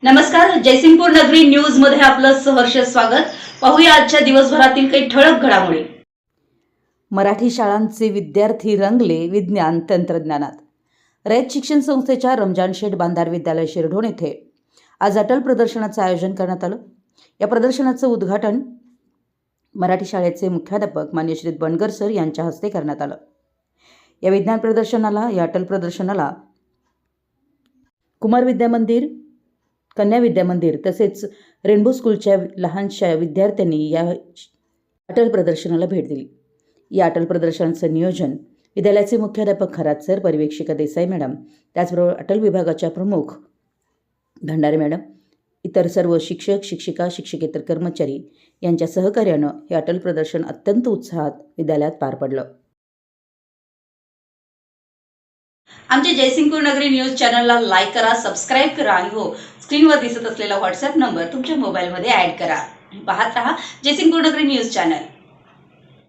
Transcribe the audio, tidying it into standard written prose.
नमस्कार, जयसिंगपूर नगरी न्यूज मध्ये आपलं सहर्ष स्वागत। पाहूया आजच्या दिवसभरातील काही ठळक घडामोडी। मराठी शाळांचे विद्यार्थी रंगले विज्ञान तंत्रज्ञानात। रयत शिक्षण संस्थेच्या रमजान शेठ बांधार विद्यालय शिरढोण येथे आज अटल प्रदर्शनाचं आयोजन करण्यात आलं। या प्रदर्शनाचं उद्घाटन मराठी शाळेचे मुख्याध्यापक मान्य श्री बनगर सर यांच्या हस्ते करण्यात आलं। या विज्ञान प्रदर्शनाला अटल प्रदर्शनाला कुमार विद्या मंदिर, कन्या विद्या मंदिर तसेच रेनबो स्कूलच्या लहानशा विद्यार्थ्यांनी या अटल प्रदर्शनाला भेट दिली। या अटल प्रदर्शनाचं नियोजन विद्यालयाचे मुख्याध्यापक खरात सर, पर्यवेक्षिका देसाई मॅडम, त्याचबरोबर अटल विभागाच्या प्रमुख भंडारे मॅडम, इतर सर्व शिक्षक, शिक्षिका, शिक्षकेतर कर्मचारी यांच्या सहकार्यानं हे अटल प्रदर्शन अत्यंत उत्साहात विद्यालयात पार पडलं। आमच्या जयसिंगपूर नगरी न्यूज चॅनलला लाईक करा, सबस्क्राइब करा आणि हो, स्क्रीनवर दिसत असलेला व्हॉट्सअप नंबर तुमच्या मोबाईलमध्ये ऍड करा। पाहत रहा जयसिंगपूर नगरी न्यूज चॅनल।